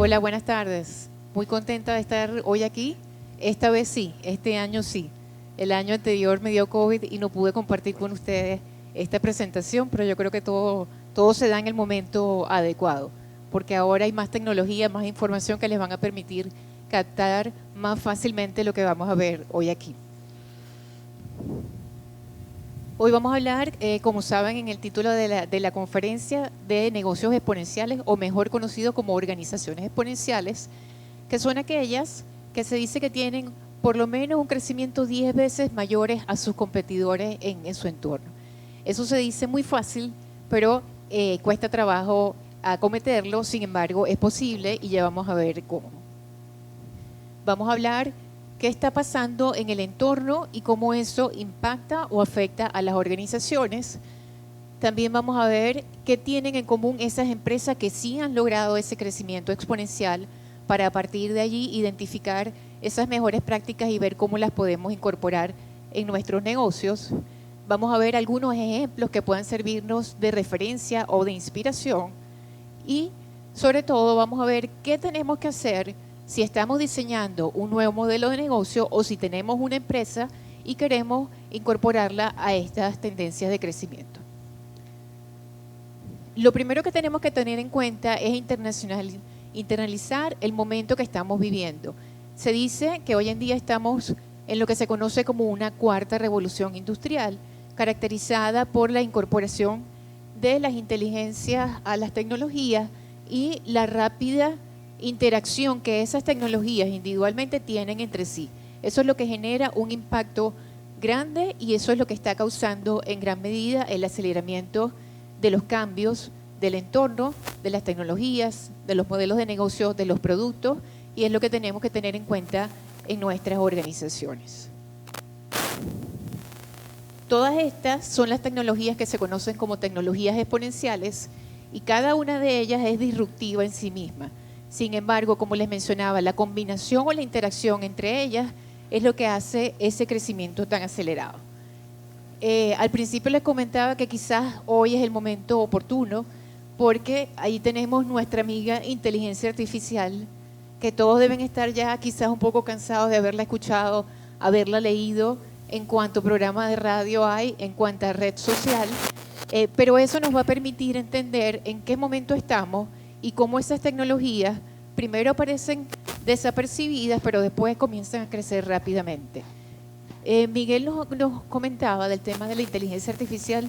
Hola, buenas tardes. Muy contenta de estar hoy aquí. Esta vez sí, este año sí. El año anterior me dio COVID y no pude compartir con ustedes esta presentación, pero yo creo que todo se da en el momento adecuado, porque ahora hay más tecnología, más información que les van a permitir captar más fácilmente lo que vamos a ver hoy aquí. Hoy vamos a hablar, como saben, en el título de la conferencia, de negocios exponenciales, o mejor conocido como organizaciones exponenciales, que son aquellas que se dice que tienen por lo menos un crecimiento 10 veces mayores a sus competidores en su entorno. Eso se dice muy fácil, pero cuesta trabajo acometerlo, sin embargo es posible y ya vamos a ver cómo. Vamos a hablar qué está pasando en el entorno y cómo eso impacta o afecta a las organizaciones. También vamos a ver qué tienen en común esas empresas que sí han logrado ese crecimiento exponencial, para a partir de allí identificar esas mejores prácticas y ver cómo las podemos incorporar en nuestros negocios. Vamos a ver algunos ejemplos que puedan servirnos de referencia o de inspiración, y sobre todo vamos a ver qué tenemos que hacer si estamos diseñando un nuevo modelo de negocio o si tenemos una empresa y queremos incorporarla a estas tendencias de crecimiento. Lo primero que tenemos que tener en cuenta es internalizar el momento que estamos viviendo. Se dice que hoy en día estamos en lo que se conoce como una cuarta revolución industrial, caracterizada por la incorporación de las inteligencias a las tecnologías y la rápida interacción que esas tecnologías individualmente tienen entre sí. Eso es lo que genera un impacto grande y eso es lo que está causando en gran medida el aceleramiento de los cambios del entorno, de las tecnologías, de los modelos de negocio, de los productos, y es lo que tenemos que tener en cuenta en nuestras organizaciones. Todas estas son las tecnologías que se conocen como tecnologías exponenciales y cada una de ellas es disruptiva en sí misma. Sin embargo, como les mencionaba, la combinación o la interacción entre ellas es lo que hace ese crecimiento tan acelerado. Al principio les comentaba que quizás hoy es el momento oportuno porque ahí tenemos nuestra amiga inteligencia artificial, que todos deben estar ya quizás un poco cansados de haberla escuchado, haberla leído en cuanto programa de radio hay, en cuanta red social, pero eso nos va a permitir entender en qué momento estamos y cómo esas tecnologías primero aparecen desapercibidas, pero después comienzan a crecer rápidamente. Miguel nos comentaba del tema de la inteligencia artificial.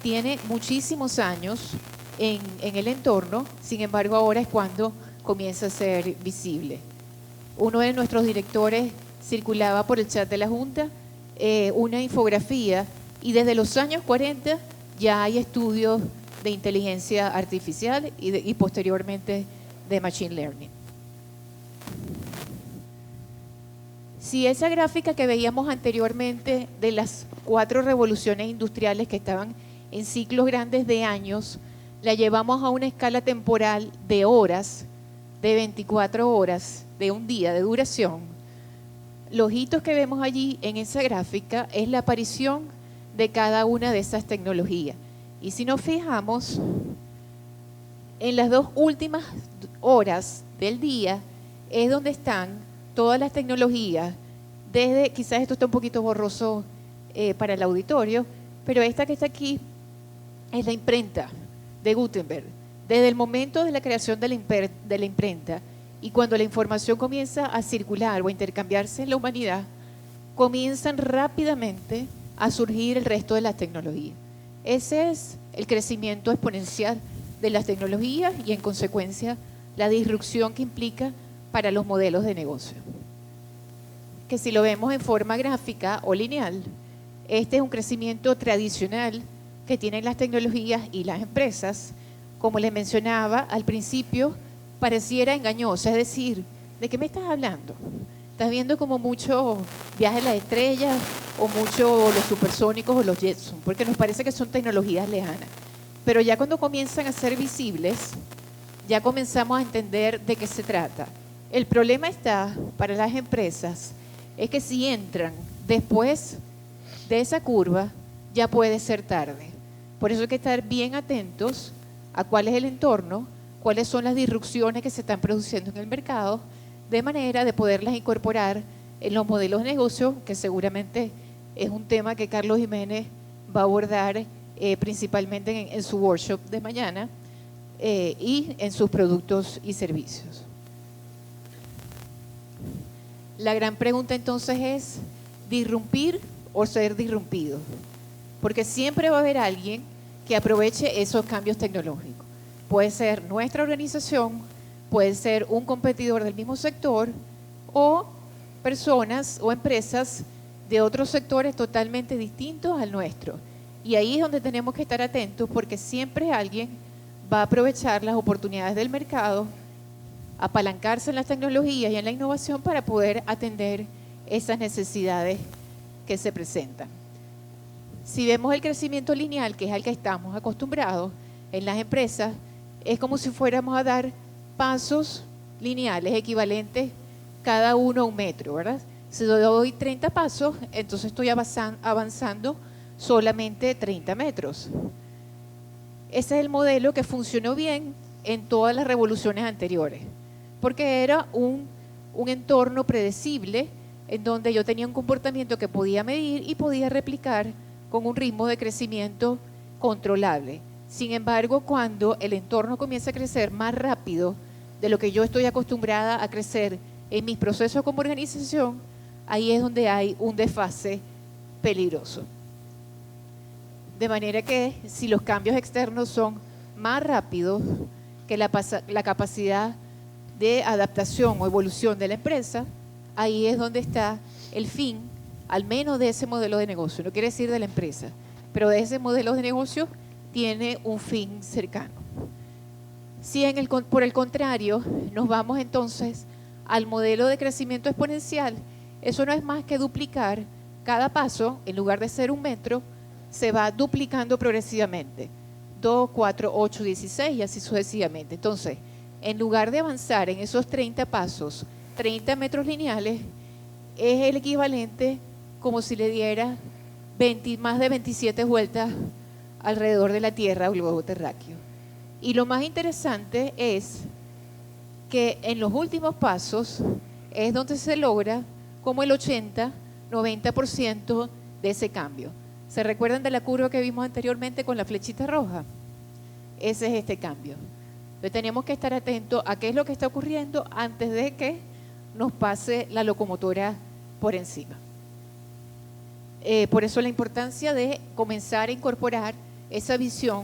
Tiene muchísimos años en el entorno, sin embargo ahora es cuando comienza a ser visible. Uno de nuestros directores circulaba por el chat de la Junta una infografía y desde los años 40 ya hay estudios de inteligencia artificial y posteriormente de machine learning. Si esa gráfica que veíamos anteriormente de las 4 revoluciones industriales que estaban en ciclos grandes de años, la llevamos a una escala temporal de horas, de 24 horas, de un día de duración, los hitos que vemos allí en esa gráfica es la aparición de cada una de esas tecnologías. Y si nos fijamos, en las 2 últimas horas del día es donde están todas las tecnologías, desde, quizás esto está un poquito borroso para el auditorio, pero esta que está aquí es la imprenta de Gutenberg. Desde el momento de la creación de la imprenta y cuando la información comienza a circular o a intercambiarse en la humanidad, comienzan rápidamente a surgir el resto de las tecnologías. Ese es el crecimiento exponencial de las tecnologías y en consecuencia la disrupción que implica para los modelos de negocio. Que si lo vemos en forma gráfica o lineal, este es un crecimiento tradicional que tienen las tecnologías y las empresas. Como les mencionaba al principio, pareciera engañosa, es decir, ¿de qué me estás hablando? Estás viendo como mucho Viaje a las Estrellas o mucho los supersónicos o los Jetson, porque nos parece que son tecnologías lejanas. Pero ya cuando comienzan a ser visibles, ya comenzamos a entender de qué se trata. El problema está para las empresas, es que si entran después de esa curva, ya puede ser tarde. Por eso hay que estar bien atentos a cuál es el entorno, cuáles son las disrupciones que se están produciendo en el mercado, de manera de poderlas incorporar en los modelos de negocio, que seguramente es un tema que Carlos Jiménez va a abordar principalmente en su workshop de mañana y en sus productos y servicios. La gran pregunta entonces es, ¿disrumpir o ser disrumpido? Porque siempre va a haber alguien que aproveche esos cambios tecnológicos. Puede ser nuestra organización, puede ser un competidor del mismo sector o personas o empresas de otros sectores totalmente distintos al nuestro. Y ahí es donde tenemos que estar atentos porque siempre alguien va a aprovechar las oportunidades del mercado, apalancarse en las tecnologías y en la innovación para poder atender esas necesidades que se presentan. Si vemos el crecimiento lineal, que es al que estamos acostumbrados en las empresas, es como si fuéramos a dar pasos lineales equivalentes cada uno a 1 metro, ¿verdad? Si doy 30 pasos, entonces estoy avanzando solamente 30 metros. Ese es el modelo que funcionó bien en todas las revoluciones anteriores, porque era un entorno predecible en donde yo tenía un comportamiento que podía medir y podía replicar con un ritmo de crecimiento controlable. Sin embargo, cuando el entorno comienza a crecer más rápido de lo que yo estoy acostumbrada a crecer en mis procesos como organización, ahí es donde hay un desfase peligroso. De manera que si los cambios externos son más rápidos que la capacidad de adaptación o evolución de la empresa, ahí es donde está el fin, al menos de ese modelo de negocio. No quiere decir de la empresa, pero de ese modelo de negocio tiene un fin cercano. Si por el contrario nos vamos entonces al modelo de crecimiento exponencial, eso no es más que duplicar cada paso, en lugar de ser 1 metro, se va duplicando progresivamente, 2, 4, 8, 16 y así sucesivamente. Entonces, en lugar de avanzar en esos 30 pasos, 30 metros lineales, es el equivalente como si le diera más de 27 vueltas alrededor de la Tierra o el globo terráqueo. Y lo más interesante es que en los últimos pasos es donde se logra como el 80-90% de ese cambio. ¿Se recuerdan de la curva que vimos anteriormente con la flechita roja? Ese es este cambio. Entonces tenemos que estar atentos a qué es lo que está ocurriendo antes de que nos pase la locomotora por encima. Por eso la importancia de comenzar a incorporar esa visión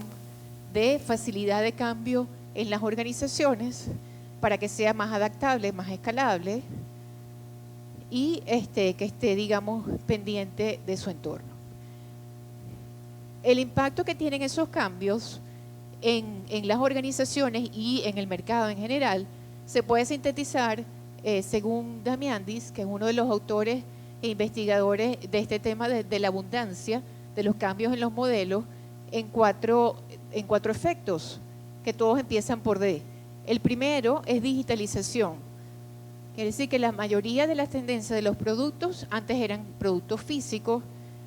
de facilidad de cambio en las organizaciones para que sea más adaptable, más escalable y que esté, digamos, pendiente de su entorno. El impacto que tienen esos cambios en las organizaciones y en el mercado en general se puede sintetizar, según Damiandis, que es uno de los autores e investigadores de este tema de la abundancia, de los cambios en los modelos, en cuatro efectos, que todos empiezan por D. El primero es digitalización. Quiere decir que la mayoría de las tendencias de los productos antes eran productos físicos,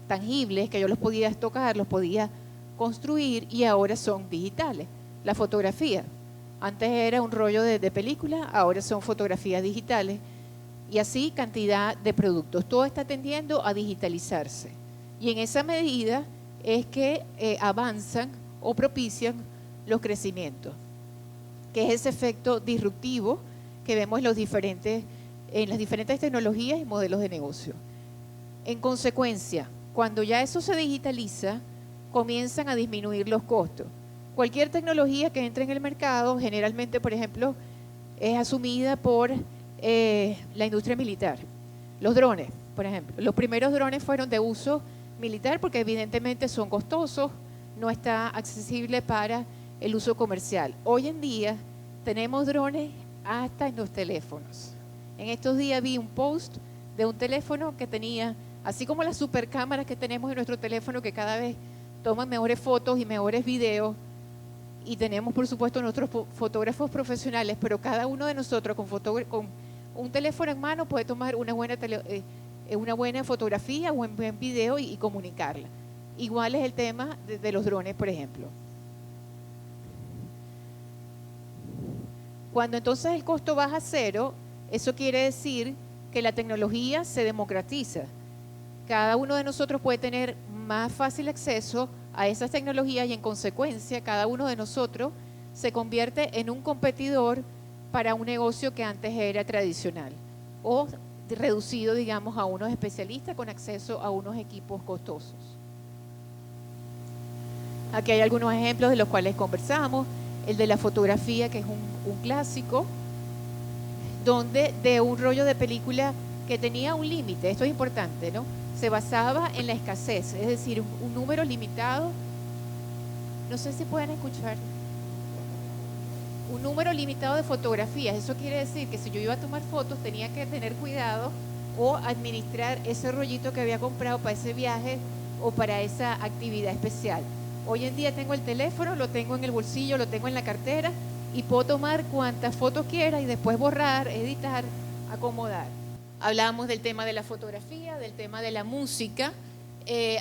tangibles, que yo los podía tocar, los podía construir, y ahora son digitales. La fotografía, antes era un rollo de película, ahora son fotografías digitales, y así cantidad de productos. Todo está tendiendo a digitalizarse. Y en esa medida es que avanzan o propician los crecimientos, que es ese efecto disruptivo que vemos en las diferentes tecnologías y modelos de negocio. En consecuencia, cuando ya eso se digitaliza, comienzan a disminuir los costos. Cualquier tecnología que entre en el mercado, generalmente, por ejemplo, es asumida por la industria militar. Los drones, por ejemplo. Los primeros drones fueron de uso militar porque evidentemente son costosos, no está accesible para el uso comercial. Hoy en día tenemos drones hasta en los teléfonos. En estos días vi un post de un teléfono que tenía, así como las supercámaras que tenemos en nuestro teléfono, que cada vez toman mejores fotos y mejores videos, y tenemos por supuesto nuestros fotógrafos profesionales, pero cada uno de nosotros con un teléfono en mano puede tomar una buena fotografía, un buen video y comunicarla. Igual es el tema de los drones, por ejemplo. Cuando entonces el costo baja a cero, eso quiere decir que la tecnología se democratiza. Cada uno de nosotros puede tener más fácil acceso a esas tecnologías y en consecuencia cada uno de nosotros se convierte en un competidor para un negocio que antes era tradicional o reducido, digamos, a unos especialistas con acceso a unos equipos costosos. Aquí hay algunos ejemplos de los cuales conversamos. El de la fotografía, que es un clásico, donde de un rollo de película que tenía un límite, esto es importante, ¿no? Se basaba en la escasez, es decir, un número limitado, no sé si pueden escuchar, un número limitado de fotografías. Eso quiere decir que si yo iba a tomar fotos tenía que tener cuidado o administrar ese rollito que había comprado para ese viaje o para esa actividad especial. Hoy en día tengo el teléfono, lo tengo en el bolsillo, lo tengo en la cartera y puedo tomar cuantas fotos quiera y después borrar, editar, acomodar. Hablábamos del tema de la fotografía, del tema de la música.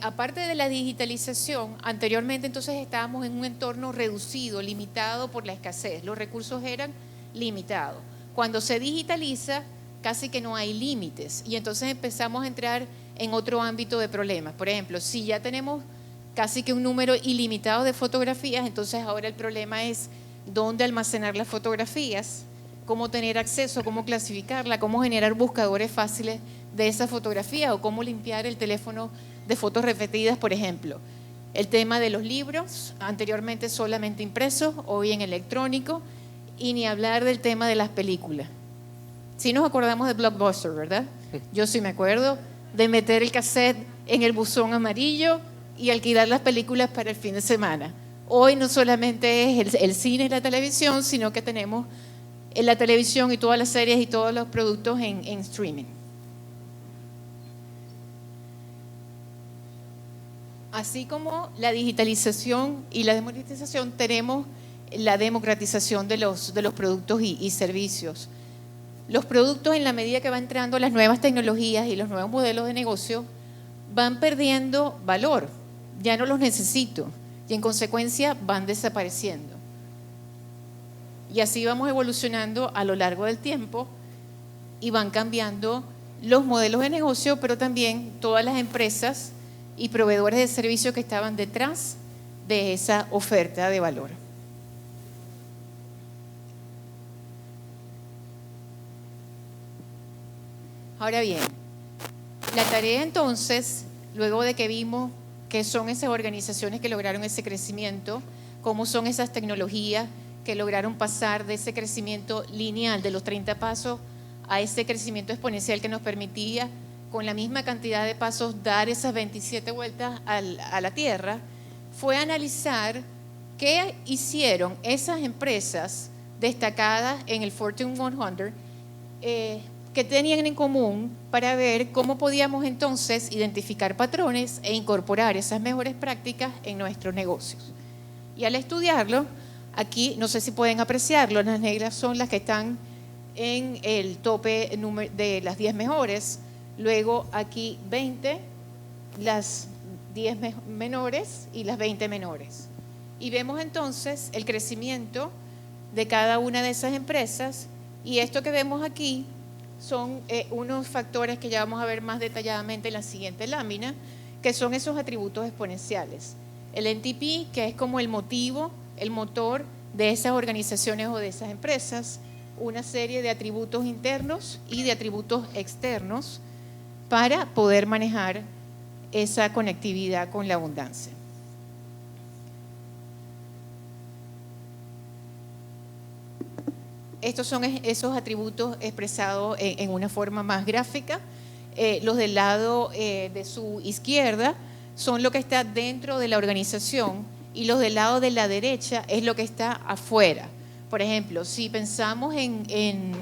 Aparte de la digitalización, anteriormente entonces estábamos en un entorno reducido, limitado por la escasez. Los recursos eran limitados. Cuando se digitaliza, casi que no hay límites y entonces empezamos a entrar en otro ámbito de problemas. Por ejemplo, si ya tenemos casi que un número ilimitado de fotografías, entonces ahora el problema es dónde almacenar las fotografías, cómo tener acceso, cómo clasificarla, cómo generar buscadores fáciles de esa fotografía o cómo limpiar el teléfono de fotos repetidas, por ejemplo. El tema de los libros, anteriormente solamente impresos, hoy en electrónico, y ni hablar del tema de las películas. Sí nos acordamos de Blockbuster, ¿verdad? Yo sí me acuerdo de meter el cassette en el buzón amarillo y alquilar las películas para el fin de semana. Hoy no solamente es el cine y la televisión, sino que tenemos la televisión y todas las series y todos los productos en streaming. Así como la digitalización y la democratización, tenemos la democratización de los productos y servicios. Los productos, en la medida que van entrando las nuevas tecnologías y los nuevos modelos de negocio, van perdiendo valor. Ya no los necesito y en consecuencia van desapareciendo. Y así vamos evolucionando a lo largo del tiempo y van cambiando los modelos de negocio, pero también todas las empresas y proveedores de servicios que estaban detrás de esa oferta de valor. Ahora bien, la tarea entonces, luego de que vimos qué son esas organizaciones que lograron ese crecimiento, cómo son esas tecnologías que lograron pasar de ese crecimiento lineal de los 30 pasos a ese crecimiento exponencial que nos permitía con la misma cantidad de pasos dar esas 27 vueltas a la Tierra, fue analizar qué hicieron esas empresas destacadas en el Fortune 100 que tenían en común para ver cómo podíamos entonces identificar patrones e incorporar esas mejores prácticas en nuestros negocios. Y al estudiarlo, aquí no sé si pueden apreciarlo, las negras son las que están en el tope de las 10 mejores, luego aquí 20, las 10 menores y las 20 menores. Y vemos entonces el crecimiento de cada una de esas empresas y esto que vemos aquí son unos factores que ya vamos a ver más detalladamente en la siguiente lámina, que son esos atributos exponenciales. El NTP, que es como el motivo, el motor de esas organizaciones o de esas empresas, una serie de atributos internos y de atributos externos para poder manejar esa conectividad con la abundancia. Estos son esos atributos expresados en una forma más gráfica. Los del lado de su izquierda son lo que está dentro de la organización y los del lado de la derecha es lo que está afuera. Por ejemplo, si pensamos en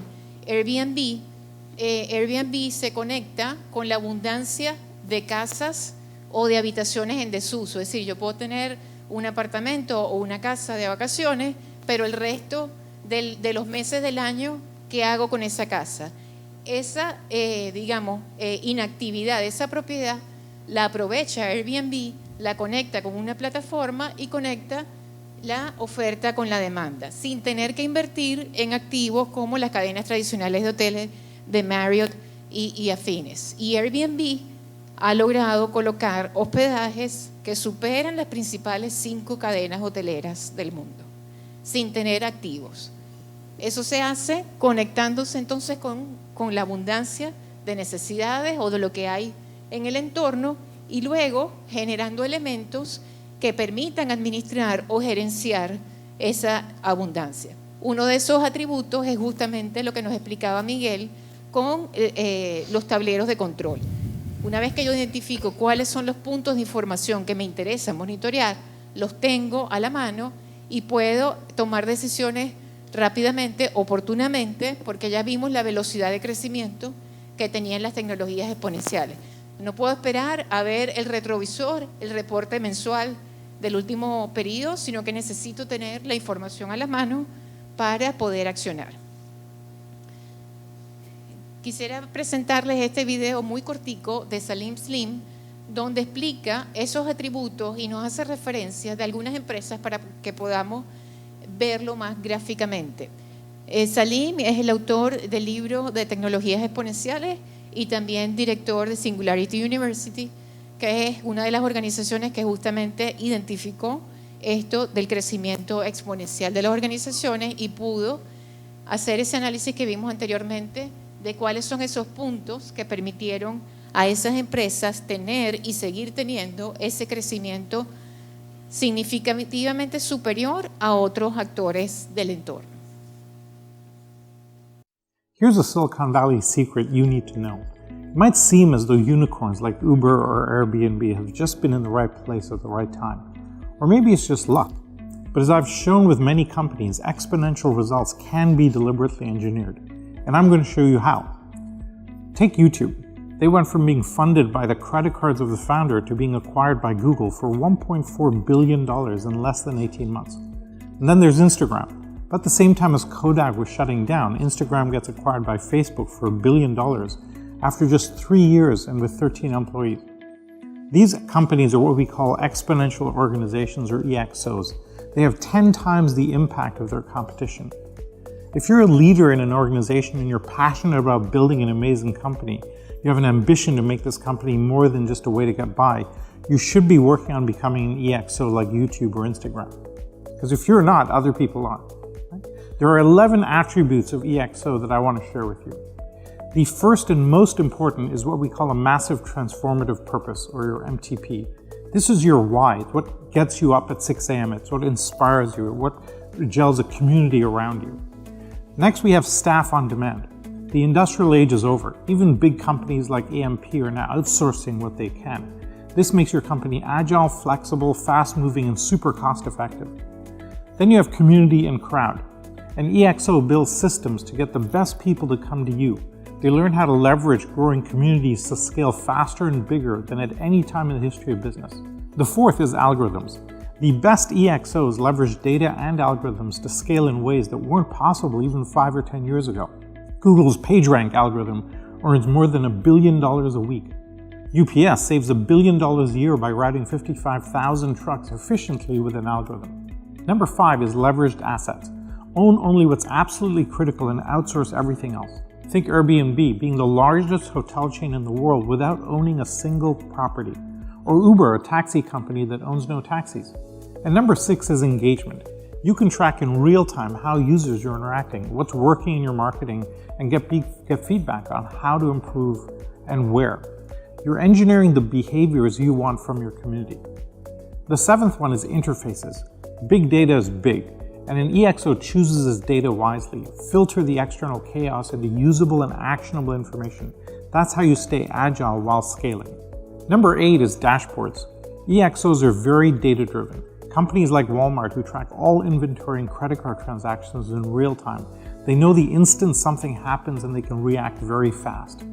Airbnb, Airbnb se conecta con la abundancia de casas o de habitaciones en desuso. Es decir, yo puedo tener un apartamento o una casa de vacaciones, pero el resto de los meses del año, ¿qué hago con esa casa? Esa, inactividad, esa propiedad, la aprovecha Airbnb, la conecta con una plataforma y conecta la oferta con la demanda, sin tener que invertir en activos como las cadenas tradicionales de hoteles de Marriott y afines. Y Airbnb ha logrado colocar hospedajes que superan las principales 5 cadenas hoteleras del mundo, sin tener activos. Eso se hace conectándose entonces con la abundancia de necesidades o de lo que hay en el entorno y luego generando elementos que permitan administrar o gerenciar esa abundancia. Uno de esos atributos es justamente lo que nos explicaba Miguel con los tableros de control. Una vez que yo identifico cuáles son los puntos de información que me interesa monitorear, los tengo a la mano y puedo tomar decisiones rápidamente, oportunamente, porque ya vimos la velocidad de crecimiento que tenían las tecnologías exponenciales. No puedo esperar a ver el retrovisor, el reporte mensual del último periodo, sino que necesito tener la información a la mano para poder accionar. Quisiera presentarles este video muy cortico de Salim Slim, donde explica esos atributos y nos hace referencia de algunas empresas para que podamos verlo más gráficamente. Salim es el autor del libro de tecnologías exponenciales y también director de Singularity University, que es una de las organizaciones que justamente identificó esto del crecimiento exponencial de las organizaciones y pudo hacer ese análisis que vimos anteriormente de cuáles son esos puntos que permitieron a esas empresas tener y seguir teniendo ese crecimiento significativamente superior a otros actores del entorno. Here's a Silicon Valley secret you need to know. It might seem as though unicorns like Uber or Airbnb have just been in the right place at the right time. Or maybe it's just luck. But as I've shown with many companies, exponential results can be deliberately engineered. And I'm going to show you how. Take YouTube. They went from being funded by the credit cards of the founder to being acquired by Google for $1.4 billion in less than 18 months. And then there's Instagram. But at the same time as Kodak was shutting down, Instagram gets acquired by Facebook for $1 billion after just 3 years and with 13 employees. These companies are what we call exponential organizations, or EXOs. They have 10 times the impact of their competition. If you're a leader in an organization and you're passionate about building an amazing company, you have an ambition to make this company more than just a way to get by, you should be working on becoming an EXO like YouTube or Instagram. Because if you're not, other people are. Right? There are 11 attributes of EXO that I want to share with you. The first and most important is what we call a massive transformative purpose, or your MTP. This is your why. It's what gets you up at 6 a.m. It's what inspires you, what gels a community around you. Next, we have staff on demand. The industrial age is over. Even big companies like AMP are now outsourcing what they can. This makes your company agile, flexible, fast-moving, and super cost-effective. Then you have community and crowd. An EXO builds systems to get the best people to come to you. They learn how to leverage growing communities to scale faster and bigger than at any time in the history of business. The fourth is algorithms. The best EXOs leverage data and algorithms to scale in ways that weren't possible even 5 or 10 years ago. Google's PageRank algorithm earns more than $1 billion a week. UPS saves $1 billion a year by routing 55,000 trucks efficiently with an algorithm. Number 5 is leveraged assets. Own only what's absolutely critical and outsource everything else. Think Airbnb being the largest hotel chain in the world without owning a single property. Or Uber, a taxi company that owns no taxis. And number 6 is engagement. You can track in real time how users are interacting, what's working in your marketing, and get feedback on how to improve and where. You're engineering the behaviors you want from your community. The 7th one is interfaces. Big data is big, and an EXO chooses its data wisely. Filter the external chaos into usable and actionable information. That's how you stay agile while scaling. Number 8 is dashboards. EXOs are very data-driven. Companies like Walmart, who track all inventory and credit card transactions in real time, they know the instant something happens and they can react very fast.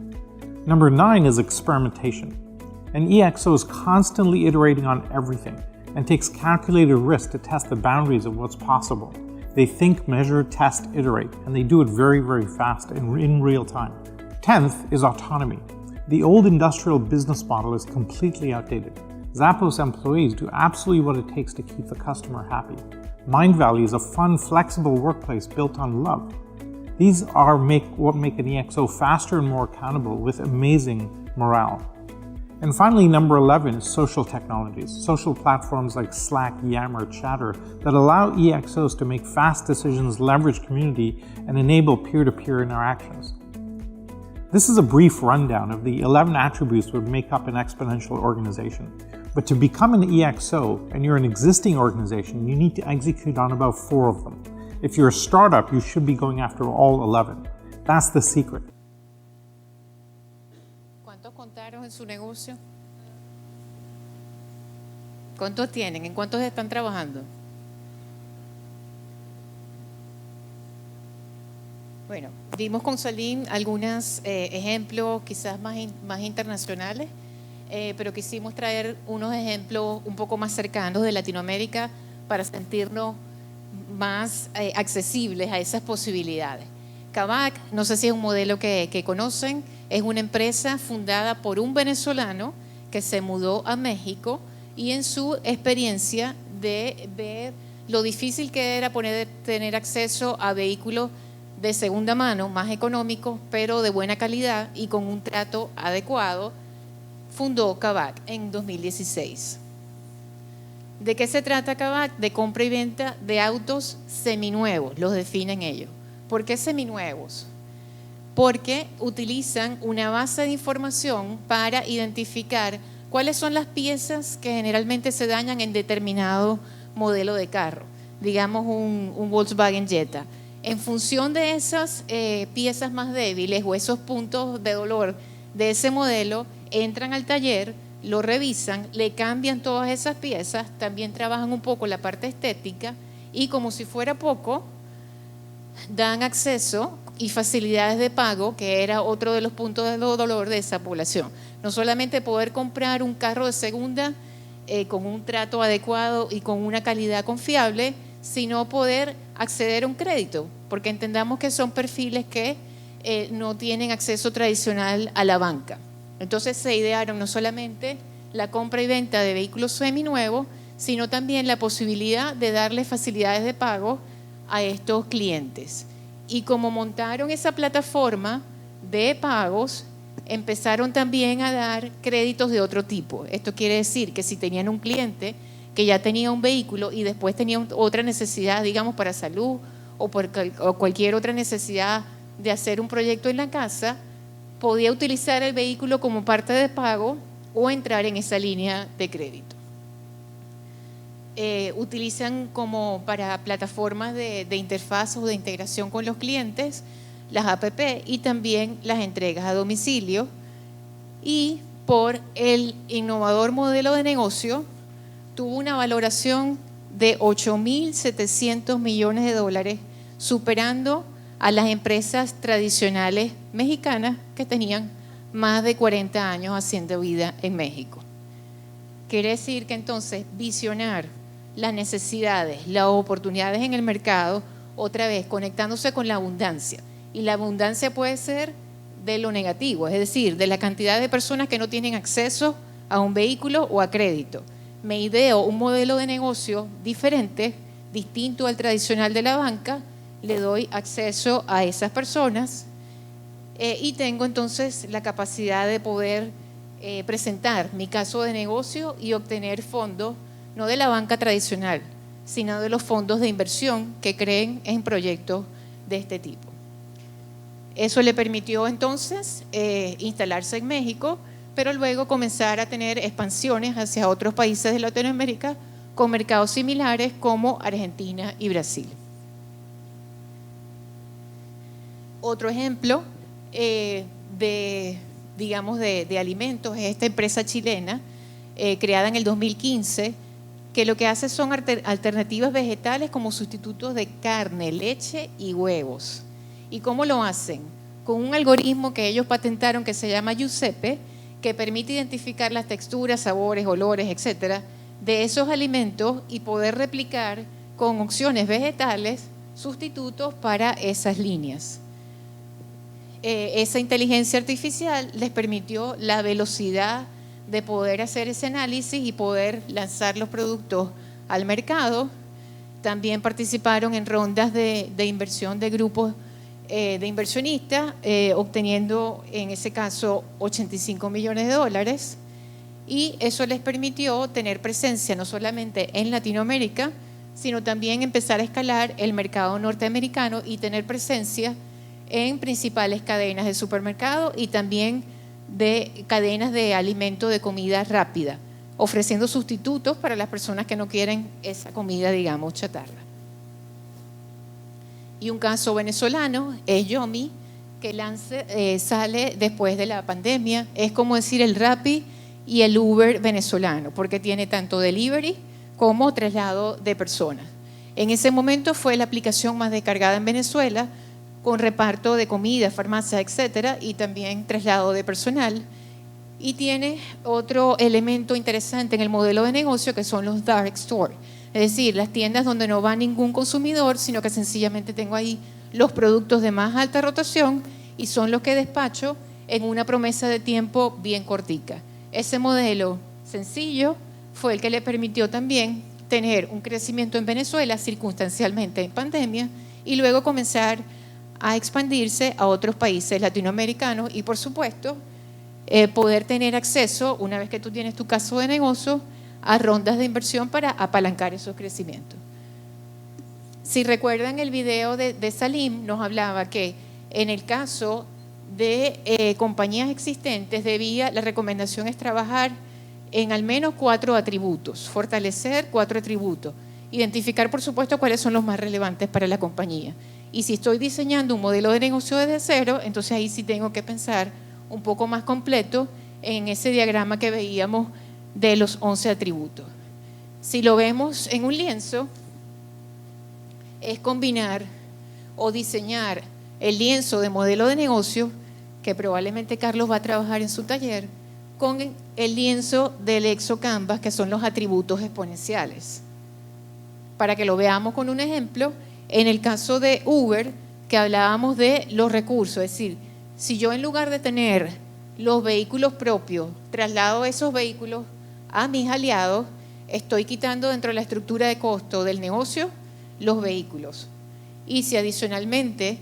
Number 9 is experimentation. An EXO is constantly iterating on everything and takes calculated risk to test the boundaries of what's possible. They think, measure, test, iterate, and they do it very, very fast and in real time. 10th is autonomy. The old industrial business model is completely outdated. Zappos employees do absolutely what it takes to keep the customer happy. Mindvalley is a fun, flexible workplace built on love. These are what make an EXO faster and more accountable with amazing morale. And finally, number 11 is social technologies, social platforms like Slack, Yammer, Chatter that allow EXOs to make fast decisions, leverage community, and enable peer-to-peer interactions. This is a brief rundown of the 11 attributes that would make up an exponential organization. But to become an EXO and you're an existing organization, you need to execute on about 4 of them. If you're a startup, you should be going after all 11. That's the secret. ¿Cuántos contaron en su negocio? ¿Cuántos tienen? ¿En cuántos están trabajando? Bueno, vimos con Salim algunos ejemplos quizás más internacionales, pero quisimos traer unos ejemplos un poco más cercanos de Latinoamérica para sentirnos más accesibles a esas posibilidades. Kavak, no sé si es un modelo que conocen, es una empresa fundada por un venezolano que se mudó a México y en su experiencia de ver lo difícil que era tener acceso a vehículos de segunda mano, más económicos, pero de buena calidad y con un trato adecuado, fundó Kavak en 2016. ¿De qué se trata Kavak? De compra y venta de autos seminuevos, los definen ellos. ¿Por qué seminuevos? Porque utilizan una base de información para identificar cuáles son las piezas que generalmente se dañan en determinado modelo de carro, digamos un Volkswagen Jetta. En función de esas piezas más débiles o esos puntos de dolor de ese modelo, entran al taller, lo revisan, le cambian todas esas piezas, también trabajan un poco la parte estética y como si fuera poco, dan acceso y facilidades de pago, que era otro de los puntos de dolor de esa población. No solamente poder comprar un carro de segunda con un trato adecuado y con una calidad confiable, sino poder acceder a un crédito, porque entendamos que son perfiles que no tienen acceso tradicional a la banca. Entonces se idearon no solamente la compra y venta de vehículos seminuevos, sino también la posibilidad de darle facilidades de pago a estos clientes. Y como montaron esa plataforma de pagos, empezaron también a dar créditos de otro tipo. Esto quiere decir que si tenían un cliente que ya tenía un vehículo y después tenía otra necesidad, digamos para salud o cualquier otra necesidad de hacer un proyecto en la casa, podía utilizar el vehículo como parte de pago o entrar en esa línea de crédito. Utilizan como para plataformas de interfaz o de integración con los clientes las app y también las entregas a domicilio, y por el innovador modelo de negocio tuvo una valoración de 8.700 millones de dólares, superando a las empresas tradicionales mexicanas que tenían más de 40 años haciendo vida en México. Quiere decir que entonces visionar las necesidades, las oportunidades en el mercado, otra vez conectándose con la abundancia. Y la abundancia puede ser de lo negativo, es decir, de la cantidad de personas que no tienen acceso a un vehículo o a crédito. Me ideo un modelo de negocio diferente, distinto al tradicional de la banca, le doy acceso a esas personas y tengo entonces la capacidad de poder presentar mi caso de negocio y obtener fondos, no de la banca tradicional, sino de los fondos de inversión que creen en proyectos de este tipo. Eso le permitió entonces instalarse en México, pero luego comenzar a tener expansiones hacia otros países de Latinoamérica con mercados similares como Argentina y Brasil. Otro ejemplo de alimentos es esta empresa chilena creada en el 2015, que lo que hace son alternativas vegetales como sustitutos de carne, leche y huevos. ¿Y cómo lo hacen? Con un algoritmo que ellos patentaron que se llama Giuseppe, que permite identificar las texturas, sabores, olores, etcétera, de esos alimentos y poder replicar con opciones vegetales sustitutos para esas líneas. Esa inteligencia artificial les permitió la velocidad de poder hacer ese análisis y poder lanzar los productos al mercado. También participaron en rondas de inversión de grupos de inversionistas, obteniendo en ese caso $85 millones, y eso les permitió tener presencia no solamente en Latinoamérica, sino también empezar a escalar el mercado norteamericano y tener presencia en principales cadenas de supermercado y también de cadenas de alimento de comida rápida, ofreciendo sustitutos para las personas que no quieren esa comida, digamos, chatarra. Y un caso venezolano es Yomi, que sale después de la pandemia. Es como decir el Rappi y el Uber venezolano, porque tiene tanto delivery como traslado de personas. En ese momento fue la aplicación más descargada en Venezuela, con reparto de comida, farmacia, etcétera, y también traslado de personal. Y tiene otro elemento interesante en el modelo de negocio, que son los dark store, es decir, las tiendas donde no va ningún consumidor, sino que sencillamente tengo ahí los productos de más alta rotación y son los que despacho en una promesa de tiempo bien cortica. Ese modelo sencillo fue el que le permitió también tener un crecimiento en Venezuela circunstancialmente en pandemia y luego comenzar a expandirse a otros países latinoamericanos y, por supuesto, poder tener acceso, una vez que tú tienes tu caso de negocio, a rondas de inversión para apalancar esos crecimientos. Si recuerdan el video de Salim, nos hablaba que en el caso de compañías existentes, la recomendación es trabajar en al menos 4 atributos, fortalecer 4 atributos, identificar, por supuesto, cuáles son los más relevantes para la compañía. Y si estoy diseñando un modelo de negocio desde cero, entonces ahí sí tengo que pensar un poco más completo en ese diagrama que veíamos de los 11 atributos. Si lo vemos en un lienzo, es combinar o diseñar el lienzo de modelo de negocio, que probablemente Carlos va a trabajar en su taller, con el lienzo del ExoCanvas, que son los atributos exponenciales. Para que lo veamos con un ejemplo, en el caso de Uber, que hablábamos de los recursos, es decir, si yo en lugar de tener los vehículos propios, traslado esos vehículos a mis aliados, estoy quitando dentro de la estructura de costo del negocio los vehículos. Y si adicionalmente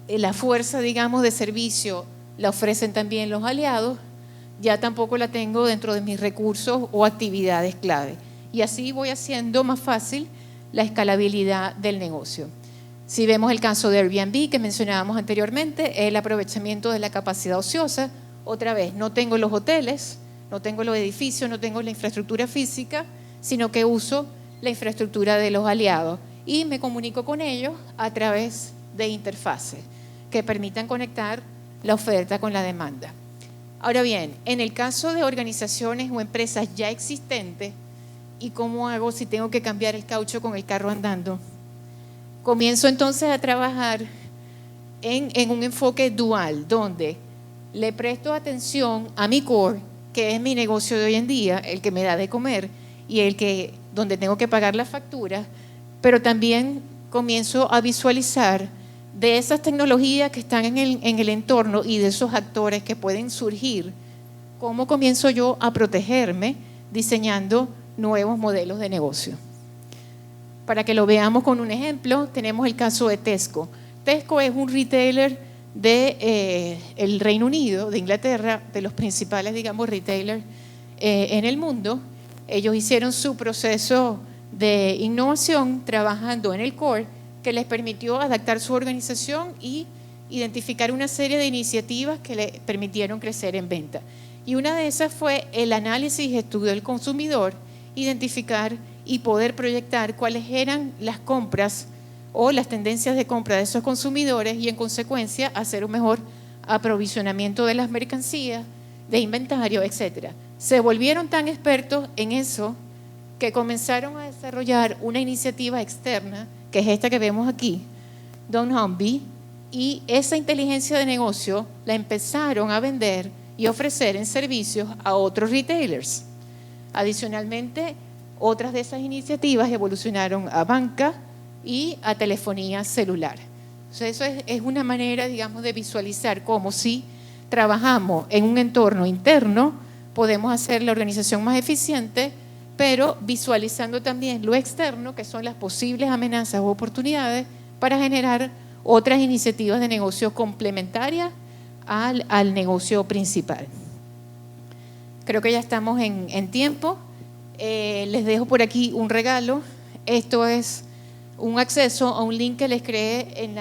la fuerza, digamos, de servicio la ofrecen también los aliados, ya tampoco la tengo dentro de mis recursos o actividades clave. Y así voy haciendo más fácil la escalabilidad del negocio. Si vemos el caso de Airbnb que mencionábamos anteriormente, el aprovechamiento de la capacidad ociosa. Otra vez, no tengo los hoteles, no tengo los edificios, no tengo la infraestructura física, sino que uso la infraestructura de los aliados y me comunico con ellos a través de interfaces que permitan conectar la oferta con la demanda. Ahora bien, en el caso de organizaciones o empresas ya existentes, ¿y cómo hago si tengo que cambiar el caucho con el carro andando? Comienzo entonces a trabajar en un enfoque dual, donde le presto atención a mi core, que es mi negocio de hoy en día, el que me da de comer y donde tengo que pagar las facturas, pero también comienzo a visualizar de esas tecnologías que están en el entorno y de esos actores que pueden surgir, cómo comienzo yo a protegerme diseñando nuevos modelos de negocio. Para que lo veamos con un ejemplo, tenemos el caso de Tesco. Tesco es un retailer del Reino Unido, de Inglaterra, de los principales, digamos, retailers en el mundo. Ellos hicieron su proceso de innovación trabajando en el core, que les permitió adaptar su organización y identificar una serie de iniciativas que le permitieron crecer en venta. Y una de esas fue el análisis y estudio del consumidor, identificar y poder proyectar cuáles eran las compras o las tendencias de compra de esos consumidores y en consecuencia hacer un mejor aprovisionamiento de las mercancías, de inventario, etc. Se volvieron tan expertos en eso que comenzaron a desarrollar una iniciativa externa, que es esta que vemos aquí, dunnhumby, y esa inteligencia de negocio la empezaron a vender y ofrecer en servicios a otros retailers. Adicionalmente, otras de esas iniciativas evolucionaron a banca y a telefonía celular. Entonces, eso es una manera, digamos, de visualizar cómo si trabajamos en un entorno interno, podemos hacer la organización más eficiente, pero visualizando también lo externo, que son las posibles amenazas u oportunidades, para generar otras iniciativas de negocio complementarias al negocio principal. Creo que ya estamos en tiempo. Les dejo por aquí un regalo. Esto es un acceso a un link que les creé en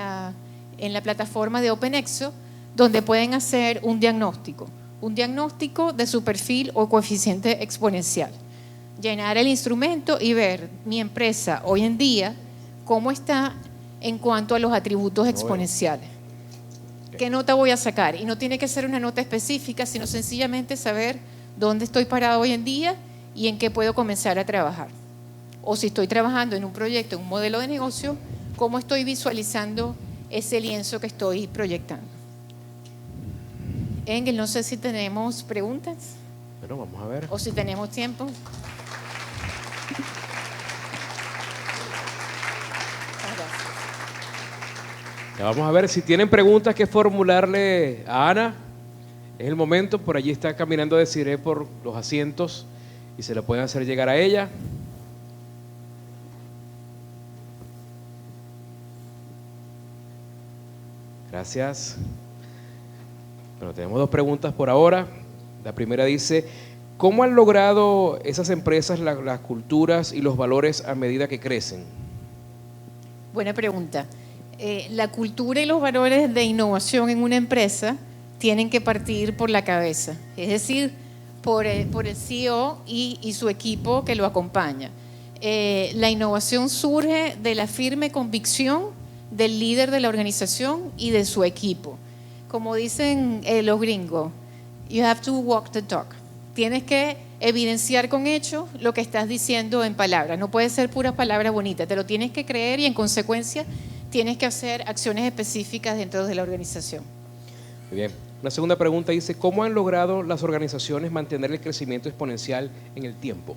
la plataforma de OpenExo, donde pueden hacer un diagnóstico de su perfil o coeficiente exponencial. Llenar el instrumento y ver mi empresa hoy en día cómo está en cuanto a los atributos exponenciales. ¿Qué nota voy a sacar? Y no tiene que ser una nota específica, sino sencillamente saber dónde estoy parado hoy en día y en qué puedo comenzar a trabajar. O si estoy trabajando en un proyecto, en un modelo de negocio, cómo estoy visualizando ese lienzo que estoy proyectando. Engel, no sé si tenemos preguntas. Bueno, vamos a ver. O si tenemos tiempo. Ya vamos a ver si tienen preguntas que formularle a Ana. Es el momento, por allí está caminando Desiree por los asientos y se lo pueden hacer llegar a ella. Gracias. Bueno, tenemos dos preguntas por ahora. La primera dice, ¿cómo han logrado esas empresas las culturas y los valores a medida que crecen? Buena pregunta. La cultura y los valores de innovación en una empresa tienen que partir por la cabeza, es decir, por el CEO y su equipo que lo acompaña. La innovación surge de la firme convicción del líder de la organización y de su equipo. Como dicen los gringos, you have to walk the talk. Tienes que evidenciar con hechos lo que estás diciendo en palabras. No puede ser puras palabras bonitas, te lo tienes que creer y en consecuencia tienes que hacer acciones específicas dentro de la organización. Muy bien. Una segunda pregunta dice, ¿cómo han logrado las organizaciones mantener el crecimiento exponencial en el tiempo?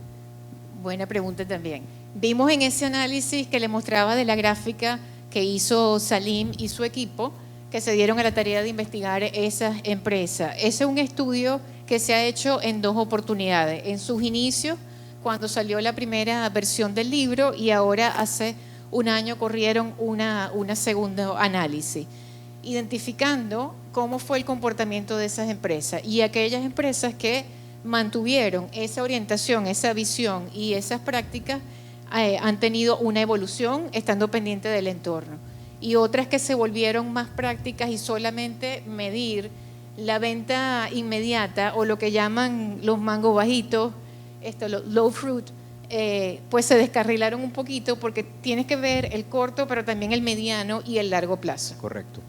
Buena pregunta también. Vimos en ese análisis que le mostraba de la gráfica que hizo Salim y su equipo, que se dieron a la tarea de investigar esas empresas. Ese es un estudio que se ha hecho en dos oportunidades. En sus inicios, cuando salió la primera versión del libro, y ahora hace un año corrieron una segundo análisis, identificando cómo fue el comportamiento de esas empresas y aquellas empresas que mantuvieron esa orientación, esa visión y esas prácticas han tenido una evolución estando pendiente del entorno, y otras que se volvieron más prácticas y solamente medir la venta inmediata o lo que llaman los mangos bajitos, los low fruit, pues se descarrilaron un poquito porque tienes que ver el corto pero también el mediano y el largo plazo. Correcto.